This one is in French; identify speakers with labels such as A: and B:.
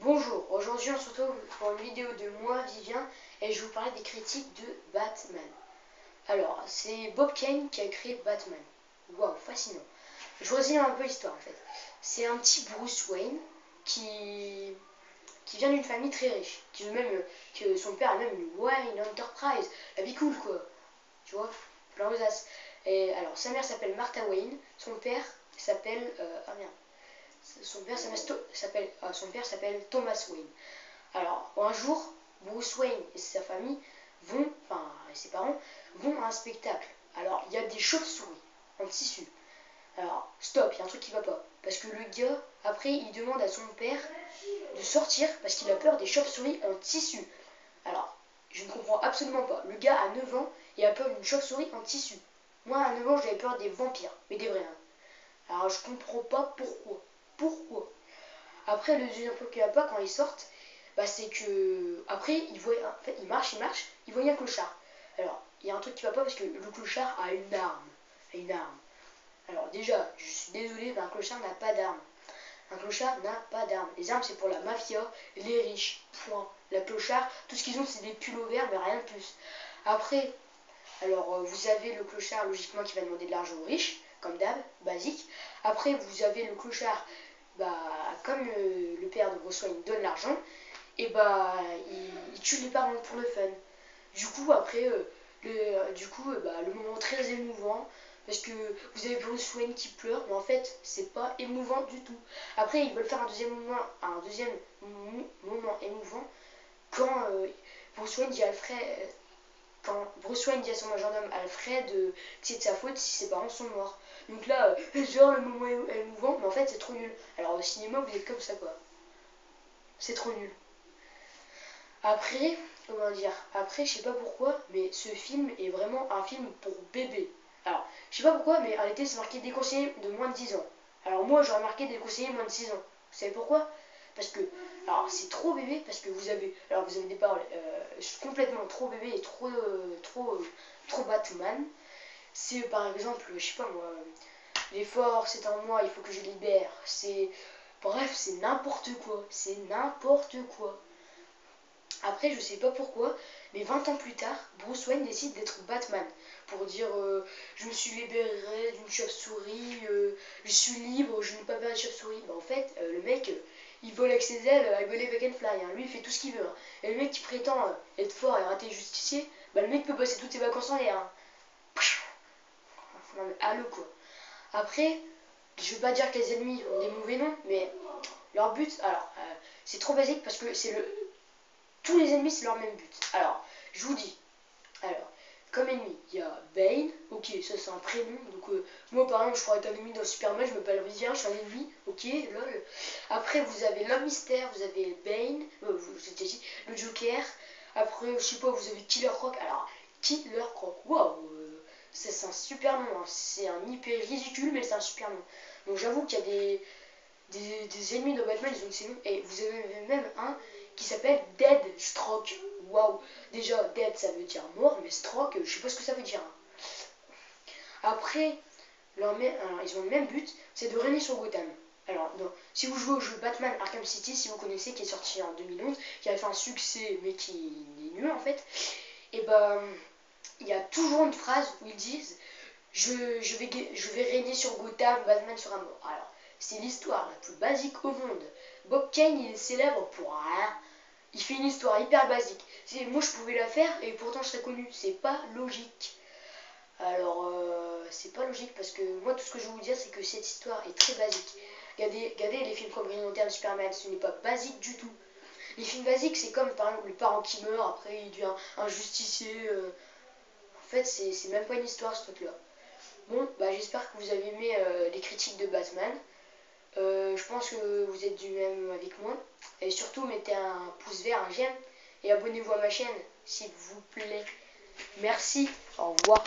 A: Bonjour, aujourd'hui on se retrouve pour une vidéo de moi, Vivien, et je vais vous parler des critiques de Batman. Alors, c'est Bob Kane qui a créé Batman. Waouh, fascinant. Je relis un peu l'histoire en fait. C'est un petit Bruce Wayne qui vient d'une famille très riche, qui veut même que son père a même une Wayne Enterprise, la vie cool quoi, tu vois, plein aux as. Et alors, sa mère s'appelle Martha Wayne, son père s'appelle son père s'appelle Thomas Wayne. Alors, un jour, Bruce Wayne et sa famille et ses parents vont à un spectacle. Alors, il y a des chauves-souris en tissu. Alors, stop, il y a un truc qui va pas. Parce que le gars, après, il demande à son père de sortir parce qu'il a peur des chauves-souris en tissu. Alors, je ne comprends absolument pas. Le gars a 9 ans et a peur d'une chauve-souris en tissu. Moi, à 9 ans, j'avais peur des vampires, mais des vrais. Alors, je comprends pas pourquoi. Pourquoi? Après, le deuxième truc qu'il n'y a pas quand ils sortent, c'est que après en fait, il marche, il voit un clochard. Alors, il y a un truc qui va pas parce que le clochard a une arme. Alors déjà, je suis désolé, mais un clochard n'a pas d'arme. Un clochard n'a pas d'arme. Les armes c'est pour la mafia, les riches. Point. La clochard, tout ce qu'ils ont c'est des pulls verts, mais rien de plus. Après, alors vous avez le clochard logiquement qui va demander de l'argent aux riches, comme d'hab, basique. Après, vous avez le clochard, comme le père de Bruce Wayne donne l'argent, et il tue les parents pour le fun. Du coup, après, le moment très émouvant, parce que vous avez Bruce Wayne qui pleure, mais en fait, c'est pas émouvant du tout. Après, ils veulent faire un deuxième moment émouvant quand Bruce Wayne dit à Alfred, quand Bruce Wayne dit à son majordome Alfred que c'est de sa faute si ses parents sont morts. Donc là, genre le moment émouvant, mais en fait, c'est trop nul. Alors au cinéma, vous êtes comme ça, quoi. C'est trop nul. Après, après, je sais pas pourquoi, mais ce film est vraiment un film pour bébé. Alors, je sais pas pourquoi, mais à l'été, c'est marqué déconseillé de moins de 10 ans. Alors moi, j'aurais marqué déconseillé moins de 6 ans. Vous savez pourquoi? Parce que, alors c'est trop bébé, parce que vous avez des paroles complètement trop bébé et trop Batman. C'est par exemple, je sais pas moi, les forces c'est en moi, il faut que je libère. Bref, c'est n'importe quoi. C'est n'importe quoi. Après, je sais pas pourquoi, mais 20 ans plus tard, Bruce Wayne décide d'être Batman. Pour dire je me suis libéré d'une chauve-souris, je suis libre, je n'ai pas peur des chauves-souris. En fait, le mec, il vole avec ses ailes, I believe I can fly. Lui, il fait tout ce qu'il veut. Et le mec qui prétend être fort et rater justicier, le mec peut passer toutes ses vacances en l'air. Non mais allô quoi. Après, je veux pas dire que les ennemis ont des mauvais noms, mais leur but, c'est trop basique parce que tous les ennemis c'est leur même but. Alors, je vous dis, comme ennemi, il y a Bane, ok, ça c'est un prénom, donc moi par exemple je pourrais être un ennemi dans Superman, je m'appelle Rivière, je suis un ennemi, ok, lol. Après vous avez l'homme mystère, vous avez Bane, le Joker, après je sais pas, vous avez Killer Croc, alors Killer Croc, waouh, c'est un super nom, hein. C'est un hyper ridicule mais c'est un super nom. Donc j'avoue qu'il y a des ennemis de Batman, ils ont ces noms. Et vous avez même un qui s'appelle Deathstroke. Waouh! Déjà, Dead ça veut dire mort, mais Stroke, je sais pas ce que ça veut dire. Après, ils ont le même but, c'est de régner sur Gotham. Alors, si vous jouez au jeu Batman Arkham City, si vous connaissez, qui est sorti en 2011, qui a fait un succès, mais qui est nul en fait, et il y a toujours une phrase où ils disent je vais régner sur Gotham, Batman sera mort. Alors, c'est l'histoire la plus basique au monde. Bob Kane, il est célèbre pour rien. Il fait une histoire hyper basique. Moi, je pouvais la faire et pourtant je serais connu. C'est pas logique. Alors, c'est pas logique parce que moi, tout ce que je vais vous dire, c'est que cette histoire est très basique. Regardez les films comme Green Lantern, Superman, ce n'est pas basique du tout. Les films basiques, c'est comme par exemple le parent qui meurt, après il devient un justicier. En fait, c'est même pas une histoire ce truc-là. Bon, j'espère que vous avez aimé les critiques de Batman. Je pense que vous êtes du même avec moi. Et surtout, mettez un pouce vert, un j'aime. Et abonnez-vous à ma chaîne, s'il vous plaît. Merci, au revoir.